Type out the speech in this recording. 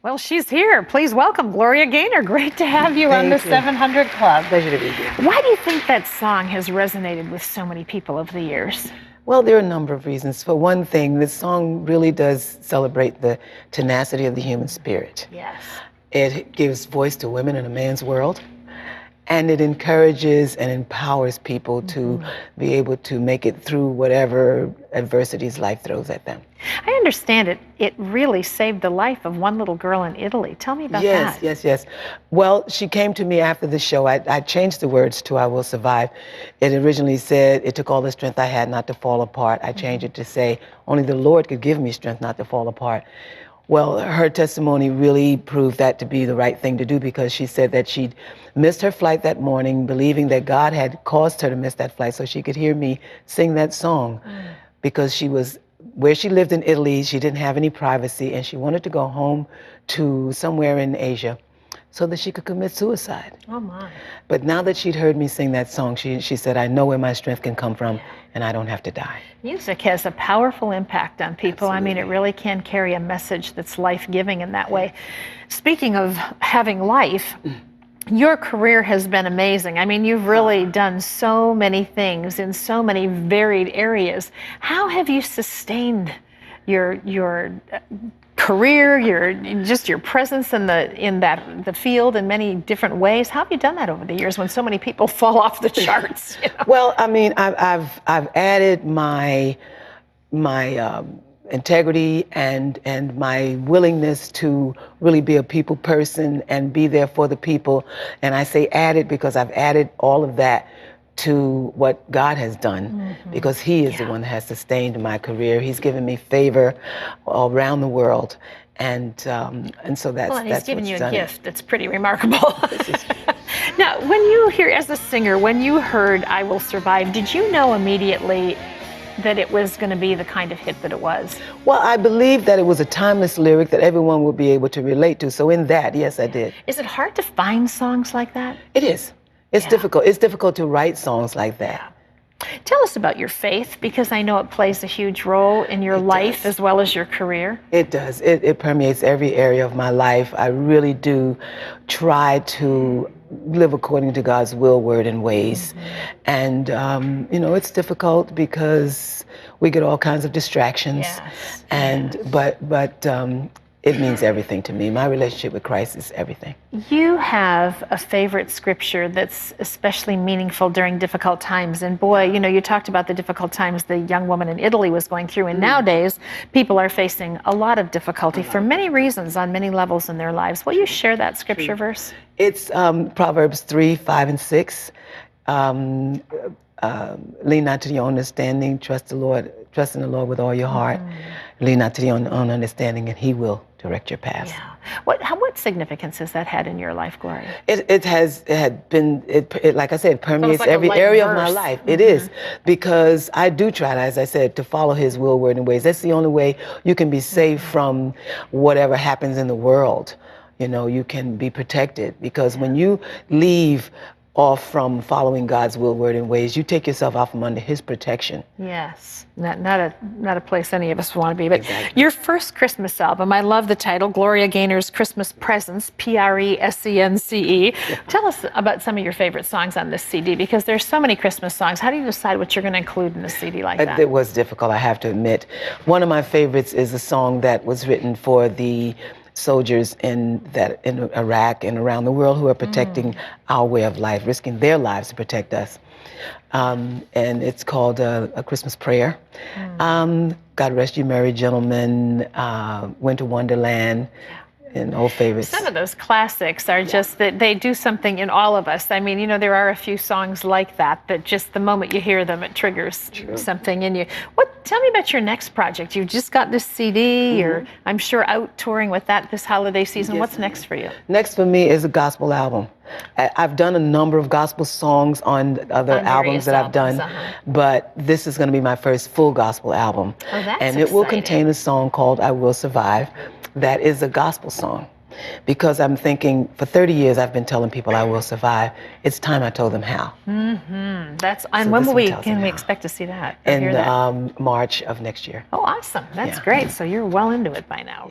Well, she's here. Please welcome Gloria Gaynor. Great to have you on the 700 Club. Pleasure to be here. Why do you think that song has resonated with so many people over the years? Well, there are a number of reasons. For one thing, this song really does celebrate the tenacity of the human spirit. Yes. It gives voice to women in a man's world, and it encourages and empowers people to be able to make it through whatever adversities life throws at them. I understand it really saved the life of one little girl in Italy. Tell me about that. Yes. Well, she came to me after the show. I changed the words to "I will survive." It originally said, "It took all the strength I had not to fall apart." I changed it to say, "Only the Lord could give me strength not to fall apart." Well, her testimony really proved that to be the right thing to do, because she said that she'd missed her flight that morning, believing that God had caused her to miss that flight so she could hear me sing that song, because she was where she lived in Italy. She didn't have any privacy, and she wanted to go home to somewhere in Asia so that she could commit suicide. Oh, my. But now that she'd heard me sing that song, she said, "I know where my strength can come from, and I don't have to die." Music has a powerful impact on people. Absolutely. I mean, it really can carry a message that's life-giving in that way. Speaking of having life, your career has been amazing. I mean, you've really done so many things in so many varied areas. How have you sustained your career, your presence in the field in many different ways? How have you done that over the years when so many people fall off the charts? You know? Well, I mean, I've added my integrity and my willingness to really be a people person and be there for the people. And I say added because I've added all of that to what God has done, because He is the one that has sustained my career. He's given me favor all around the world, and so that's well, and He's that's given what's you a done gift that's pretty remarkable. Now, when you hear, as a singer, when you heard "I Will Survive," did you know immediately that it was going to be the kind of hit that it was? Well, I believe that it was a timeless lyric that everyone would be able to relate to. So in that, yes, I did. Is it hard to find songs like that? It is. It's difficult. It's difficult to write songs like that. Tell us about your faith, because I know it plays a huge role in your life as well as your career. It does. It permeates every area of my life. I really do try to live according to God's will, word, and ways. And, it's difficult because we get all kinds of distractions. But it means everything to me. My relationship with Christ is everything. You have a favorite scripture that's especially meaningful during difficult times. And boy, you talked about the difficult times the young woman in Italy was going through. And nowadays, people are facing a lot of difficulty for many reasons on many levels in their lives. Will you share that scripture verse? It's Proverbs 3, 5, and 6. Lean not to your own understanding. Trust in the Lord with all your heart. Lean not to your own understanding, and He will direct your path. Yeah. What significance has that had in your life, Gloria? It had been, like I said, it permeates like every area of my verse. life. It is, because I do try, as I said, to follow His will, word, and ways. That's the only way you can be safe from whatever happens in the world. You can be protected, because when you leave off from following God's will, word, and ways, you take yourself out from under His protection. Yes, not a place any of us want to be. But your first Christmas album, I love the title, Gloria Gaynor's Christmas Presents, Presence. Tell us about some of your favorite songs on this CD, because there's so many Christmas songs. How do you decide what you're going to include in a CD like that? It was difficult, I have to admit. One of my favorites is a song that was written for the soldiers in Iraq and around the world who are protecting our way of life, risking their lives to protect us. And it's called A Christmas Prayer. God Rest You Merry Gentlemen, Winter Wonderland, and old favorites. Some of those classics are just that they do something in all of us. I mean, there are a few songs like that just the moment you hear them, it triggers something in you. Tell me about your next project. You've just got this CD. You're, I'm sure, out touring with that this holiday season. What's next for you? Next for me is a gospel album. I've done a number of gospel songs on other albums that I've done, but this is going to be my first full gospel album. Oh, that's and it will contain a song called "I Will Survive." That is a gospel song, because I'm thinking for 30 years I've been telling people I will survive. It's time I told them how. And when can we expect to see that? In March of next year. Oh, awesome. That's great. So you're well into it by now.